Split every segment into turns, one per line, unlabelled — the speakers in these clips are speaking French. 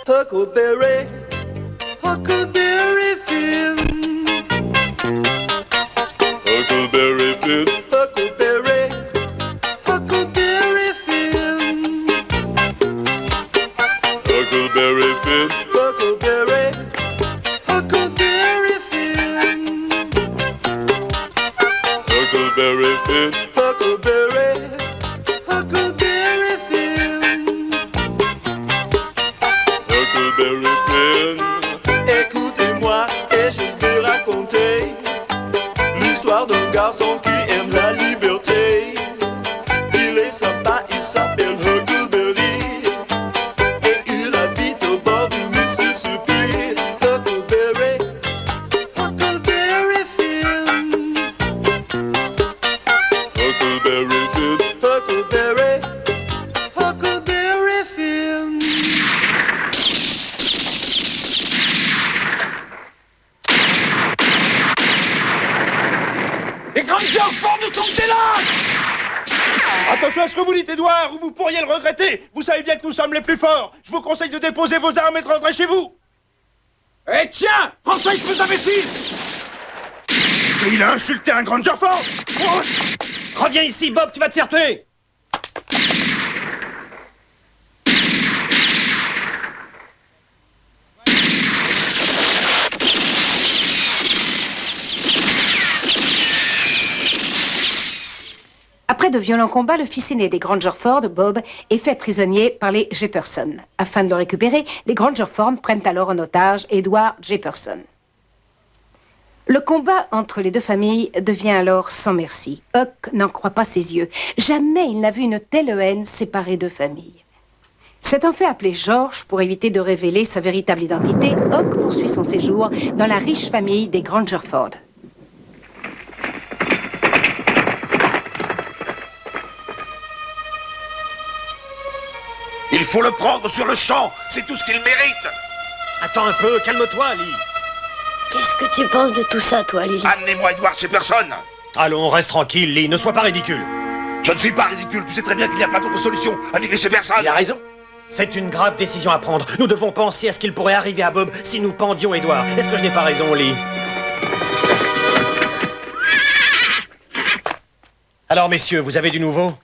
Huckleberry, Huckleberry Finn. Huckleberry Finn. Huckleberry, Huckleberry Finn. Huckleberry Finn. Huckleberry, Huckleberry Finn. Huckleberry Finn. Huckleberry, Huckleberry Finn. Huckleberry Finn. Écoutez-moi et je vais raconter l'histoire d'un garçon qui aime la liberté. Il est sympa, il s'appelle Huckleberry et il habite au bord du Mississippi. Huckleberry, Huckleberry Finn. Huckleberry Finn. Huckleberry, Huckleberry Finn.
Les Grangers Ford ne sont que des lâches!
Attention à ce que vous dites, Edouard, ou vous pourriez le regretter. Vous savez bien que nous sommes les plus forts. Je vous conseille de déposer vos armes et de rentrer chez vous.
Eh tiens! Prends ça, espèce d'imbécile!
Mais il a insulté un Granger Ford.
Reviens ici, Bob, tu vas te faire tuer!
Après de violents combats, le fils aîné des Grangerford, Bob, est fait prisonnier par les Jefferson. Afin de le récupérer, les Grangerford prennent alors en otage Edward Jefferson. Le combat entre les deux familles devient alors sans merci. Huck n'en croit pas ses yeux. Jamais il n'a vu une telle haine séparer deux familles. S'étant fait appeler George pour éviter de révéler sa véritable identité, Huck poursuit son séjour dans la riche famille des Grangerford.
Il faut le prendre sur le champ. C'est tout ce qu'il mérite.
Attends un peu, calme-toi, Lee.
Qu'est-ce que tu penses de tout ça, toi, Lily?
Amenez-moi Edward chez personne.
Allons, reste tranquille, Lee, ne sois pas ridicule.
Je ne suis pas ridicule. Tu sais très bien qu'il n'y a pas d'autre solution avec les chez personne.
Il a raison. C'est une grave décision à prendre. Nous devons penser à ce qu'il pourrait arriver à Bob si nous pendions Edward. Est-ce que je n'ai pas raison, Lee? Alors, messieurs, vous avez du nouveau?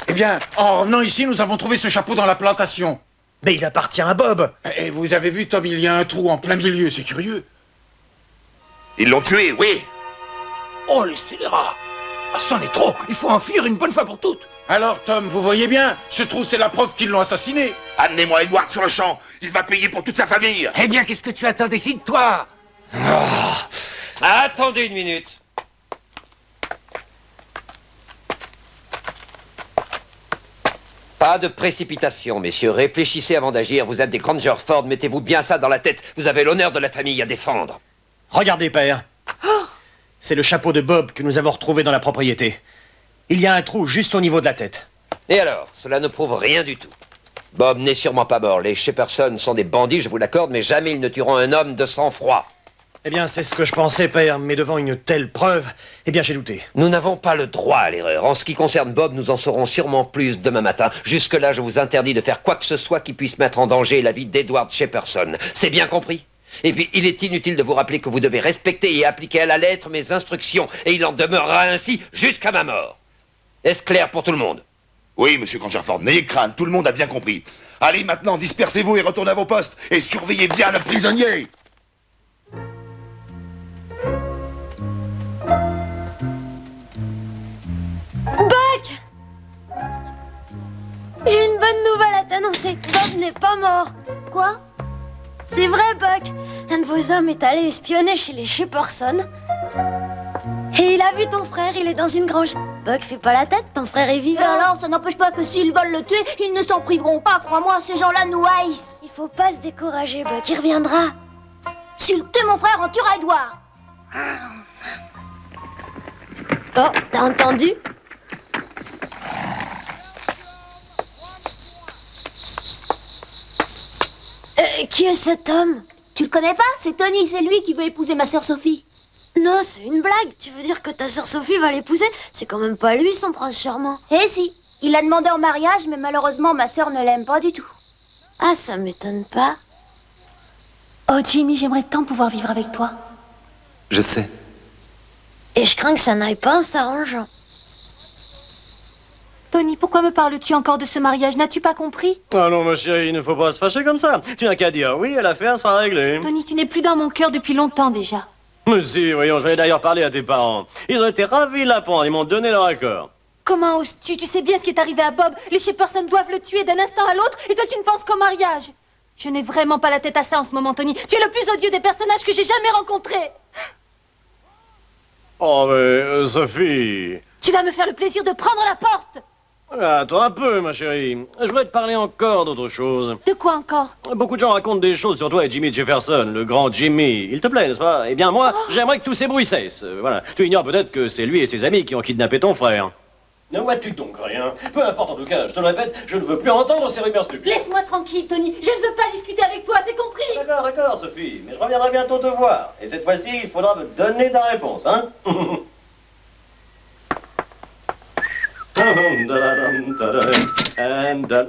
Eh bien, en revenant ici, nous avons trouvé ce chapeau dans la plantation.
Mais il appartient à Bob.
Et vous avez vu, Tom, il y a un trou en plein milieu, c'est curieux.
Ils l'ont tué, oui.
Oh, les scélérats! Ah, c'en est trop! Il faut en finir une bonne fois pour toutes!
Alors, Tom, vous voyez bien, ce trou, c'est la preuve qu'ils l'ont assassiné.
Amenez-moi Edward sur le champ. Il va payer pour toute sa famille.
Eh bien, qu'est-ce que tu attends? Décide-toi!
Attendez une minute. Pas de précipitation, messieurs. Réfléchissez avant d'agir. Vous êtes des Grangerford. Mettez-vous bien ça dans la tête. Vous avez l'honneur de la famille à défendre.
Regardez, père. C'est le chapeau de Bob que nous avons retrouvé dans la propriété. Il y a un trou juste au niveau de la tête.
Et alors, cela ne prouve rien du tout. Bob n'est sûrement pas mort. Les Shepperson sont des bandits, je vous l'accorde, mais jamais ils ne tueront un homme de sang-froid.
Eh bien, c'est ce que je pensais, père, mais devant une telle preuve, eh bien, j'ai douté.
Nous n'avons pas le droit à l'erreur. En ce qui concerne Bob, nous en saurons sûrement plus demain matin. Jusque-là, je vous interdis de faire quoi que ce soit qui puisse mettre en danger la vie d'Edward Shepperson. C'est bien compris? Et puis, il est inutile de vous rappeler que vous devez respecter et appliquer à la lettre mes instructions, et il en demeurera ainsi jusqu'à ma mort. Est-ce clair pour tout le monde?
Oui, monsieur Grangerford, n'ayez crainte, tout le monde a bien compris. Allez, maintenant, dispersez-vous et retournez à vos postes, et surveillez bien le prisonnier.
Buck! J'ai une bonne nouvelle à t'annoncer. Bob n'est pas mort. Quoi? C'est vrai, Buck. Un de vos hommes est allé espionner chez les Shepperson. Et il a vu ton frère, il est dans une grange. Buck, fais pas la tête, ton frère est vivant.
Et alors, ça n'empêche pas que s'ils veulent le tuer, ils ne s'en priveront pas. Crois-moi, ces gens-là nous haïssent.
Il faut pas se décourager, Buck, il reviendra.
S'il tue mon frère, on tuera Edouard.
Oh, t'as entendu? Qui est cet homme?
Tu le connais pas? C'est Tony, c'est lui qui veut épouser ma sœur Sophie.
Non, c'est une blague. Tu veux dire que ta sœur Sophie va l'épouser? C'est quand même pas lui, son prince charmant.
Eh si, Il l'a demandé en mariage, mais malheureusement, ma sœur ne l'aime pas du tout.
Ah, ça m'étonne pas.
Oh, Jimmy, j'aimerais tant pouvoir vivre avec toi.
Je sais.
Et je crains que ça n'aille pas en s'arrangeant.
Tony, pourquoi me parles-tu encore de ce mariage? N'as-tu pas compris?
Ah non, ma chérie, il ne faut pas se fâcher comme ça. Tu n'as qu'à dire oui et l'affaire sera réglée.
Tony, tu n'es plus dans mon cœur depuis longtemps déjà.
Mais si, voyons, je vais d'ailleurs parler à tes parents. Ils ont été ravis de l'apprendre, ils m'ont donné leur accord.
Comment oses-tu? Tu sais bien ce qui est arrivé à Bob. Les Shepperson doivent le tuer d'un instant à l'autre et toi tu ne penses qu'au mariage. Je n'ai vraiment pas la tête à ça en ce moment, Tony. Tu es le plus odieux des personnages que j'ai jamais rencontrés.
Oh, mais Sophie...
Tu vas me faire le plaisir de prendre la porte.
Attends un peu, ma chérie. Je voudrais te parler encore d'autre chose.
De quoi encore?
Beaucoup de gens racontent des choses sur toi et Jimmy Jefferson, le grand Jimmy. Il te plaît, n'est-ce pas? Eh bien, moi, j'aimerais que tous ces bruits cessent. Voilà. Tu ignores peut-être que c'est lui et ses amis qui ont kidnappé ton frère. Ne vois-tu donc rien? Peu importe en tout cas, je te le répète, je ne veux plus entendre ces rumeurs stupides.
Laisse-moi tranquille, Tony. Je ne veux pas discuter avec toi, c'est compris?
D'accord, d'accord, Sophie. Mais je reviendrai bientôt te voir. Et cette fois-ci, il faudra me donner ta réponse, hein?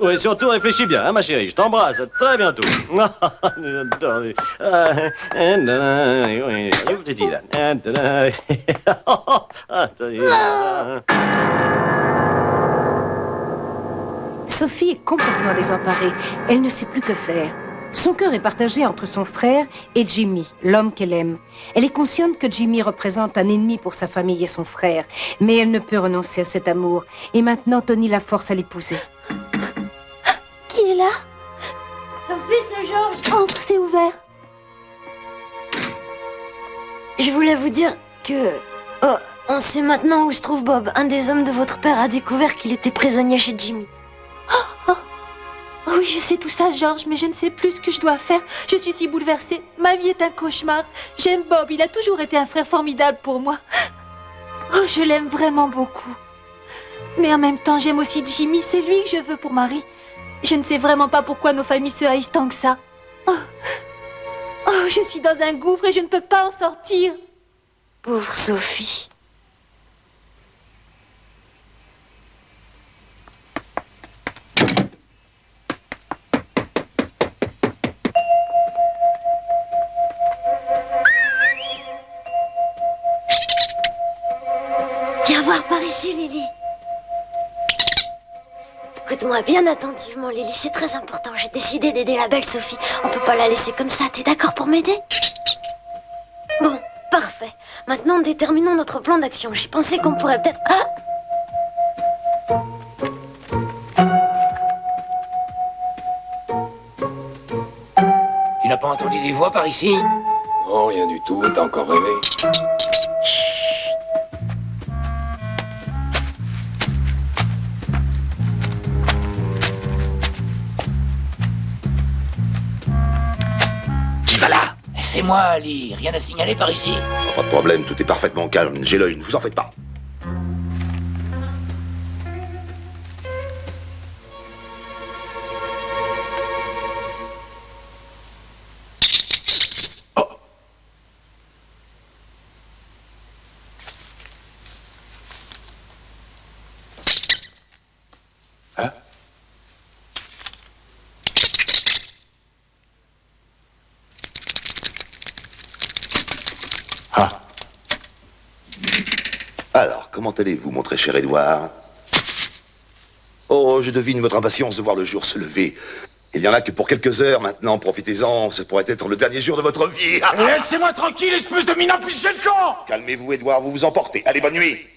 Oui, surtout réfléchis bien, hein, ma chérie. Je t'embrasse. À très bientôt.
Sophie est complètement désemparée. Elle ne sait plus que faire. Son cœur est partagé entre son frère et Jimmy, l'homme qu'elle aime. Elle est consciente que Jimmy représente un ennemi pour sa famille et son frère, mais elle ne peut renoncer à cet amour. Et maintenant, Tony la force à l'épouser.
Qui est là?
Sophie, c'est Georges.
Entre, c'est ouvert.
Je voulais vous dire que... Oh, on sait maintenant où se trouve Bob. Un des hommes de votre père a découvert qu'il était prisonnier chez Jimmy.
Oui, je sais tout ça, Georges, mais je ne sais plus ce que je dois faire. Je suis si bouleversée. Ma vie est un cauchemar. J'aime Bob, il a toujours été un frère formidable pour moi. Oh, je l'aime vraiment beaucoup. Mais en même temps, j'aime aussi Jimmy, c'est lui que je veux pour mari. Je ne sais vraiment pas pourquoi nos familles se haïssent tant que ça. Oh, je suis dans un gouffre et je ne peux pas en sortir.
Pauvre Sophie. Viens voir par ici, Lily. Écoute-moi bien attentivement, Lily, c'est très important. J'ai décidé d'aider la belle Sophie. On peut pas la laisser comme ça. T'es d'accord pour m'aider? Bon, parfait. Maintenant, déterminons notre plan d'action. J'ai pensé qu'on pourrait peut-être... Ah!
Tu n'as pas entendu des voix par ici?
Non, rien du tout, t'as encore rêvé.
Qui va là? C'est moi, Ali. Rien à signaler par ici?
Pas de problème, tout est parfaitement calme. J'ai l'œil, ne vous en faites pas. Alors, comment allez-vous, mon très cher Édouard? Oh, je devine votre impatience de voir le jour se lever. Il y en a que pour quelques heures maintenant, profitez-en, ce pourrait être le dernier jour de votre vie.
Laissez-moi tranquille, espèce de minable fiché de camp!
Calmez-vous, Édouard, vous vous emportez. Allez, bonne nuit.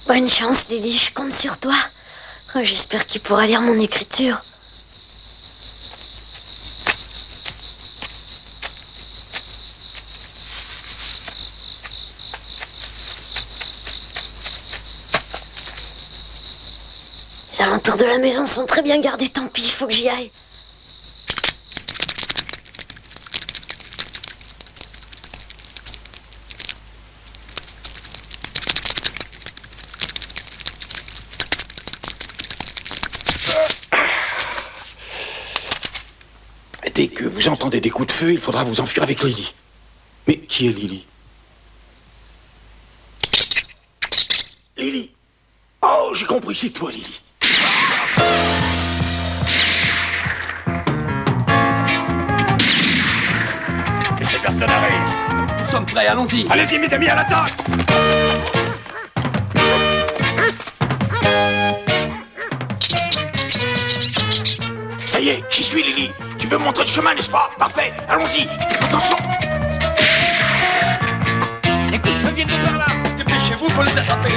Bonne chance, Lily, je compte sur toi. Oh, j'espère qu'il pourra lire mon écriture. Les alentours de la maison sont très bien gardés, tant pis, il faut que j'y aille.
Dès que vous entendez des coups de feu, il faudra vous enfuir avec Lily. Mais qui est Lily? Lily! Oh, j'ai compris, c'est toi, Lily.
Laissez personne arrive.
Nous sommes prêts, allons-y.
Allez-y, mes amis, à l'attaque.
Ça y est, j'y suis, Lily. Tu veux me montrer le chemin, n'est-ce pas? Parfait, allons-y. Attention.
Écoute, je viens de par là.
Dépêchez-vous pour les attraper.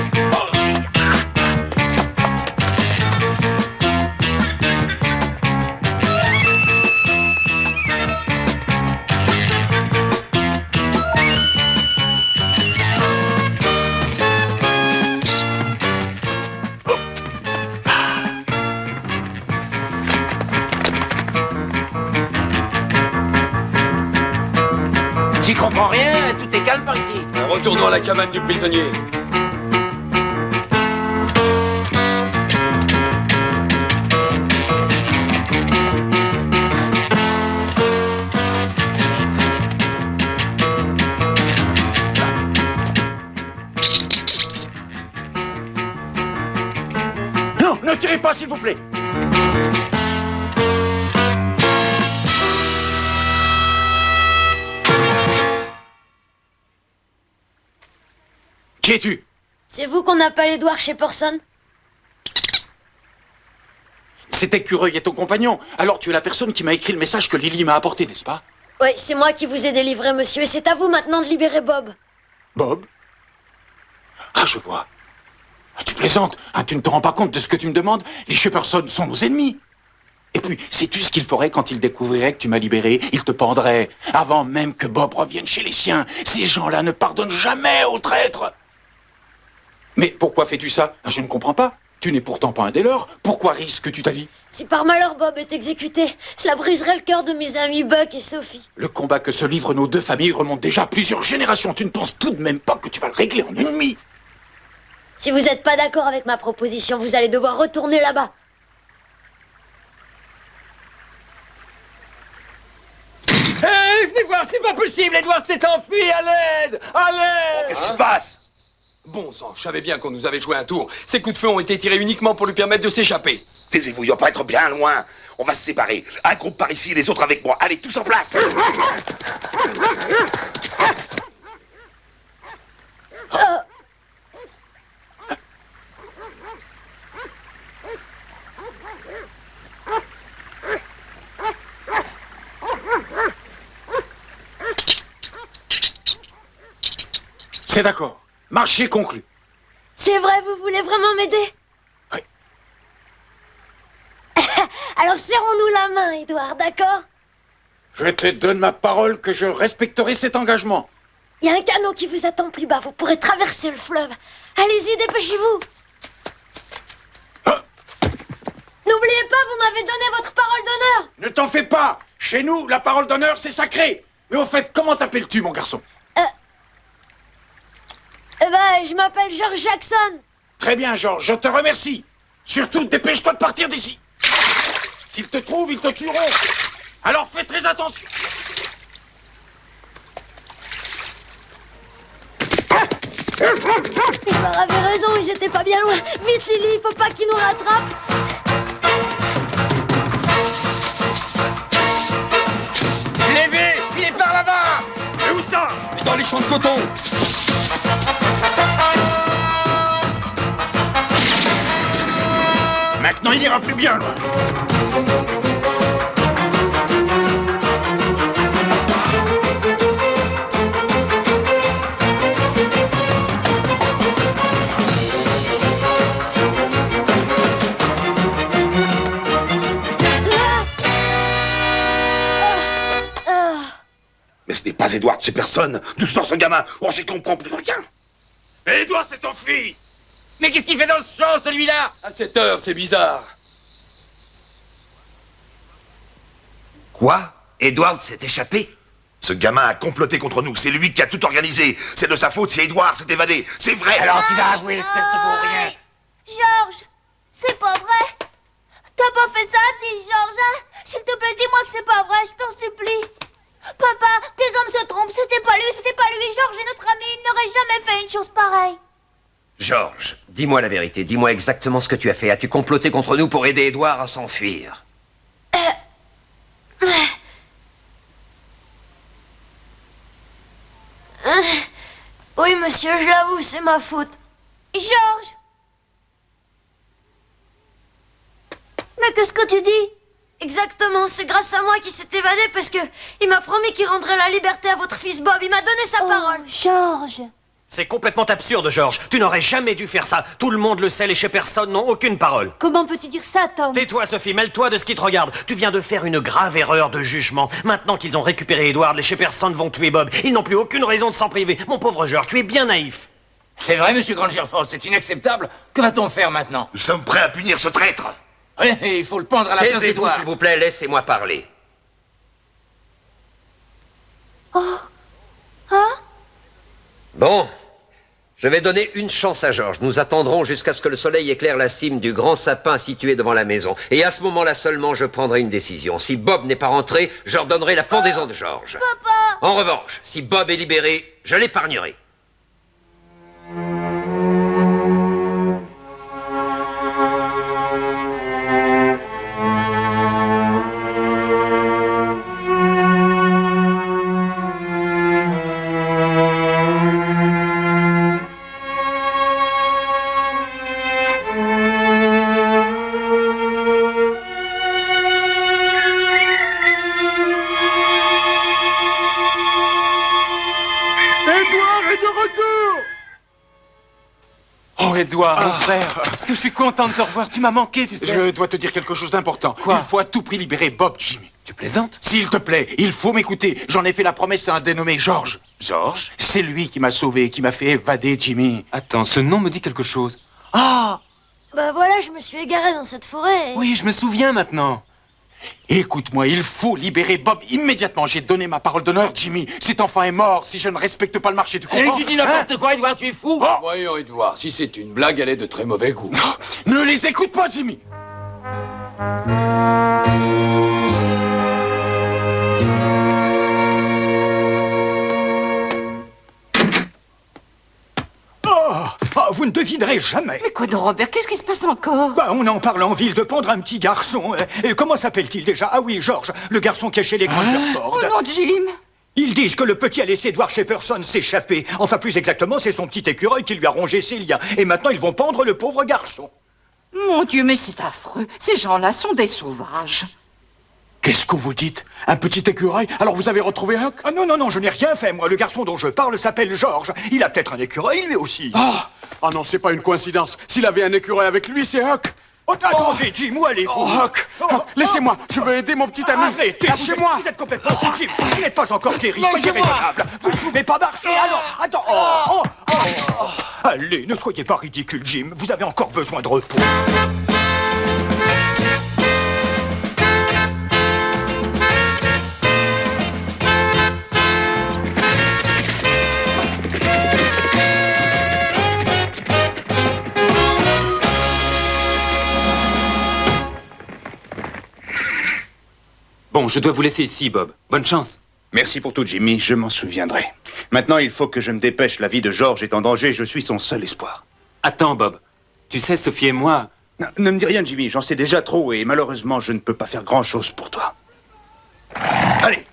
J'y comprends rien, tout est calme par ici.
Retournons à la cabane du prisonnier.
Non, ne tirez pas, s'il vous plaît. Qui es-tu?
C'est vous qu'on appelle Edward Shepperson?
Cet écureuil est ton compagnon. Alors tu es la personne qui m'a écrit le message que Lily m'a apporté, n'est-ce pas?
Oui, c'est moi qui vous ai délivré, monsieur, et c'est à vous maintenant de libérer Bob.
Bob? Ah, je vois. Ah, tu plaisantes. Ah, tu ne te rends pas compte de ce que tu me demandes? Les Shepperson sont nos ennemis. Et puis, sais-tu ce qu'il ferait quand ils découvriraient que tu m'as libéré? Ils te pendraient, avant même que Bob revienne chez les siens. Ces gens-là ne pardonnent jamais aux traîtres. Mais pourquoi fais-tu ça? Je ne comprends pas. Tu n'es pourtant pas un des leurs. Pourquoi risques-tu ta vie?
Si par malheur Bob est exécuté, cela briserait le cœur de mes amis Buck et Sophie.
Le combat que se livrent nos deux familles remonte déjà à plusieurs générations. Tu ne penses tout de même pas que tu vas le régler en une nuit?
Si vous n'êtes pas d'accord avec ma proposition, vous allez devoir retourner là-bas.
Hé, venez voir, c'est pas possible, Edward s'est enfui, à l'aide! À l'aide!
Qu'est-ce qui se passe?
Bon sang, je savais bien qu'on nous avait joué un tour. Ces coups de feu ont été tirés uniquement pour lui permettre de s'échapper.
Taisez-vous, il doit pas être bien loin. On va se séparer. Un groupe par ici, les autres avec moi. Allez, tous en place.
C'est d'accord. Marché conclu.
C'est vrai, vous voulez vraiment m'aider?
Oui.
Alors serrons-nous la main, Edward, d'accord?
Je te donne ma parole que je respecterai cet engagement.
Il y a un canot qui vous attend plus bas, vous pourrez traverser le fleuve. Allez-y, dépêchez-vous. N'oubliez pas, vous m'avez donné votre parole d'honneur.
Ne t'en fais pas. Chez nous, la parole d'honneur, c'est sacré. Mais au fait, comment t'appelles-tu, mon garçon?
Je m'appelle George Jackson.
Très bien, George, je te remercie. Surtout, dépêche-toi de partir d'ici. S'ils te trouvent, ils te tueront. Alors fais très attention.
Edward avait raison, ils étaient pas bien loin. Vite, Lily, il faut pas qu'ils nous rattrapent.
Levez, filez par là-bas!
Et où ça?
Dans les champs de coton.
Maintenant, il ira plus bien loin. Mais ce n'est pas Edward Shepperson. D'où sort ce gamin? Oh, j'y comprends plus rien. Edward s'est enfui.
Mais qu'est-ce qu'il fait dans le champ, celui-là?
À cette heure, c'est bizarre.
Quoi? Edward s'est échappé?
Ce gamin a comploté contre nous. C'est lui qui a tout organisé. C'est de sa faute si Edward s'est évadé. C'est vrai.
Alors tu vas avouer l'espèce de vaurien.
Georges, c'est pas vrai. T'as pas fait ça, dis Georges, hein? S'il te plaît, dis-moi que c'est pas vrai, je t'en supplie. Papa, tes hommes se trompent, c'était pas lui, Georges est notre ami, il n'aurait jamais fait une chose pareille.
Georges, dis-moi la vérité, dis-moi exactement ce que tu as fait. As-tu comploté contre nous pour aider Édouard à s'enfuir?
Oui, monsieur, je l'avoue, c'est ma faute.
Georges! Mais qu'est-ce que tu dis?
Exactement, c'est grâce à moi qu'il s'est évadé parce que il m'a promis qu'il rendrait la liberté à votre fils Bob. Il m'a donné sa parole.
Georges!
C'est complètement absurde, Georges. Tu n'aurais jamais dû faire ça. Tout le monde le sait, les Shepperson n'ont aucune parole.
Comment peux-tu dire ça, Tom?
Tais-toi, Sophie, mêle-toi de ce qui te regarde. Tu viens de faire une grave erreur de jugement. Maintenant qu'ils ont récupéré Edward, les Shepperson vont tuer Bob. Ils n'ont plus aucune raison de s'en priver. Mon pauvre Georges, tu es bien naïf.
C'est vrai, monsieur Grangerford, c'est inacceptable. Que va-t-on faire maintenant?
Nous sommes prêts à punir ce traître.
Oui, il faut le pendre à la place
Taisez-vous,
d'Edouard.
s'il vous plaît, laissez-moi parler. Bon, je vais donner une chance à Georges. Nous attendrons jusqu'à ce que le soleil éclaire la cime du grand sapin situé devant la maison. Et à ce moment-là seulement, je prendrai une décision. Si Bob n'est pas rentré, je redonnerai la pendaison de Georges.
Papa!
En revanche, si Bob est libéré, je l'épargnerai.
Edouard, mon frère, est-ce que je suis content de te revoir? Tu m'as manqué, tu sais. Je dois te dire quelque chose d'important. Quoi? Il faut à tout prix libérer Bob, Jimmy. Tu plaisantes? S'il te plaît, il faut m'écouter. J'en ai fait la promesse à un dénommé Georges. Georges? C'est lui qui m'a sauvé, qui m'a fait évader, Jimmy. Attends, ce nom me dit quelque chose. Ah!
Bah voilà, je me suis égaré dans cette forêt.
Oui, je me souviens maintenant. Écoute-moi, il faut libérer Bob immédiatement. J'ai donné ma parole d'honneur, Jimmy. Cet enfant est mort si je ne respecte pas le marché, tu comprends?
Et tu dis n'importe quoi, Edouard, tu es fou.
Oh.
Voyons, Edouard, si c'est une blague, elle est de très mauvais goût.
Ne les écoute pas, Jimmy.
Vous ne devinerez jamais.
Mais quoi de Robert? Qu'est-ce qui se passe encore?
Bah, on en parle en ville de pendre un petit garçon. Et comment s'appelle-t-il déjà? Ah oui, Georges, le garçon qui est chez les Grangerford.
Oh non, Jim!
Ils disent que le petit a laissé Edward Shepperson s'échapper. Enfin, plus exactement, c'est son petit écureuil qui lui a rongé ses liens. Et maintenant, ils vont pendre le pauvre garçon.
Mon Dieu, mais c'est affreux. Ces gens-là sont des sauvages.
Qu'est-ce que vous dites? Un petit écureuil? Alors vous avez retrouvé Huck?
Ah non, non, non, je n'ai rien fait, moi. Le garçon dont je parle s'appelle Georges. Il a peut-être un écureuil, lui aussi.
Ah non, c'est pas une coïncidence. S'il avait un écureuil avec lui, c'est Huck.
Oh, attendez, Jim, où allez-vous?
Huck! Laissez-moi, je veux aider mon petit ami.
Arrêtez,
lâchez-moi!
Vous êtes complètement fou, Jim. Vous n'êtes pas encore guéri, soyez raisonnable. Vous ne pouvez pas marcher, alors. Attends. Allez, ne soyez pas ridicule, Jim. Vous avez encore besoin de repos.
Bon, je dois vous laisser ici, Bob. Bonne chance.
Merci pour tout, Jimmy, je m'en souviendrai. Maintenant, il faut que je me dépêche. La vie de Georges est en danger, je suis son seul espoir.
Attends, Bob. Tu sais, Sophie et moi...
Non, ne me dis rien, Jimmy, j'en sais déjà trop et malheureusement, je ne peux pas faire grand-chose pour toi. Allez!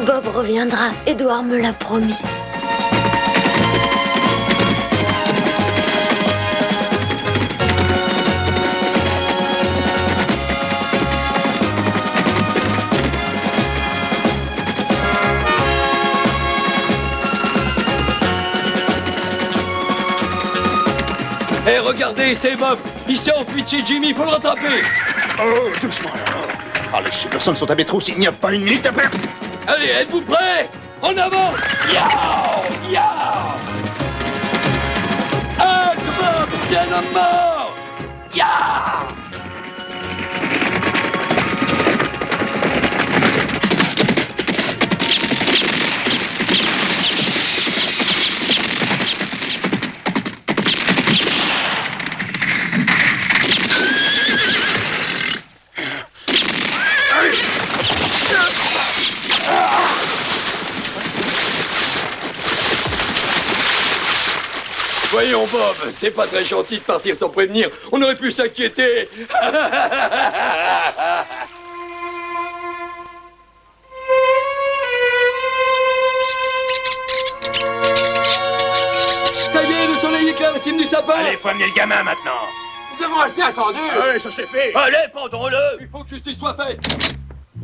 Bob reviendra, Edouard me l'a promis.
Hé, regardez, c'est Bob. Il s'est enfui de chez Jimmy, faut le rattraper.
Oh, doucement. Ah, les Shepperson sont à Bétrousse, il n'y a pas une minute à perdre.
Allez, êtes-vous prêts? En avant! Yao! Yao! Halte, Bob! Bien à mort! Yao! Voyons, Bob, c'est pas très gentil de partir sans prévenir. On aurait pu s'inquiéter. Ça y est, le soleil éclaire la cime du sapin.
Allez, faut amener le gamin maintenant.
Nous avons assez attendu.
Ouais, ça c'est fait.
Allez, pendons-le!
Il faut que justice soit faite.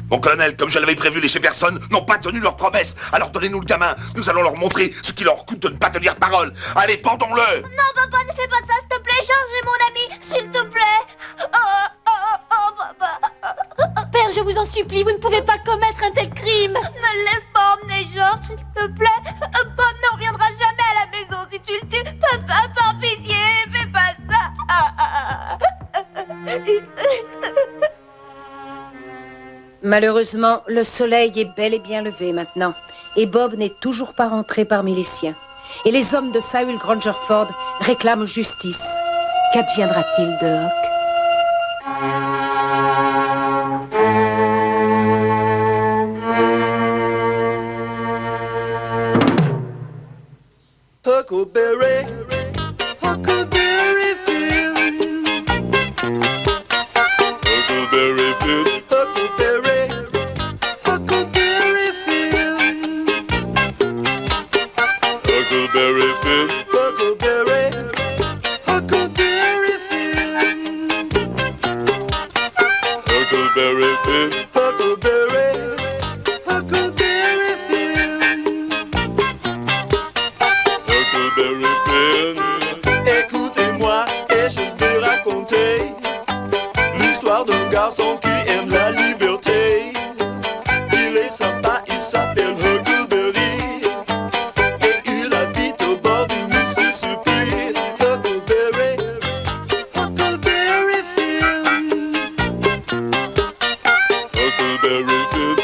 Mon colonel, comme je l'avais prévu, les Shepperson n'ont pas tenu leur promesse. Alors donnez-nous le gamin. Nous allons leur montrer ce qui leur coûte de ne pas tenir parole. Allez, pendons-le!
Non, papa, ne fais pas ça, s'il te plaît. Chargez mon ami, s'il te plaît. Oh, papa.
Père, je vous en supplie, vous ne pouvez pas commettre un tel crime.
Ne laisse pas emmener Georges, s'il te plaît. Bob ne reviendra jamais à la maison si tu le tues. Papa, par pitié, fais pas ça.
Malheureusement, le soleil est bel et bien levé maintenant, et Bob n'est toujours pas rentré parmi les siens. Et les hommes de Saül Grangerford réclament justice. Qu'adviendra-t-il de Huck?
Huckleberry, Huckleberry Finn. Huckleberry Finn, Huckleberry, Huckleberry Finn. Huckleberry Finn, Huckleberry, Huckleberry Finn. Huckleberry Finn, Huckleberry, Huckleberry Finn. Huckleberry Finn. Écoutez-moi et je vais raconter l'histoire d'un garçon qui aime la liberté. Il est sympa, il s'appelle Huckleberry et il habite au bord du Mississippi. Huckleberry, Huckleberry Finn. Huckleberry Finn.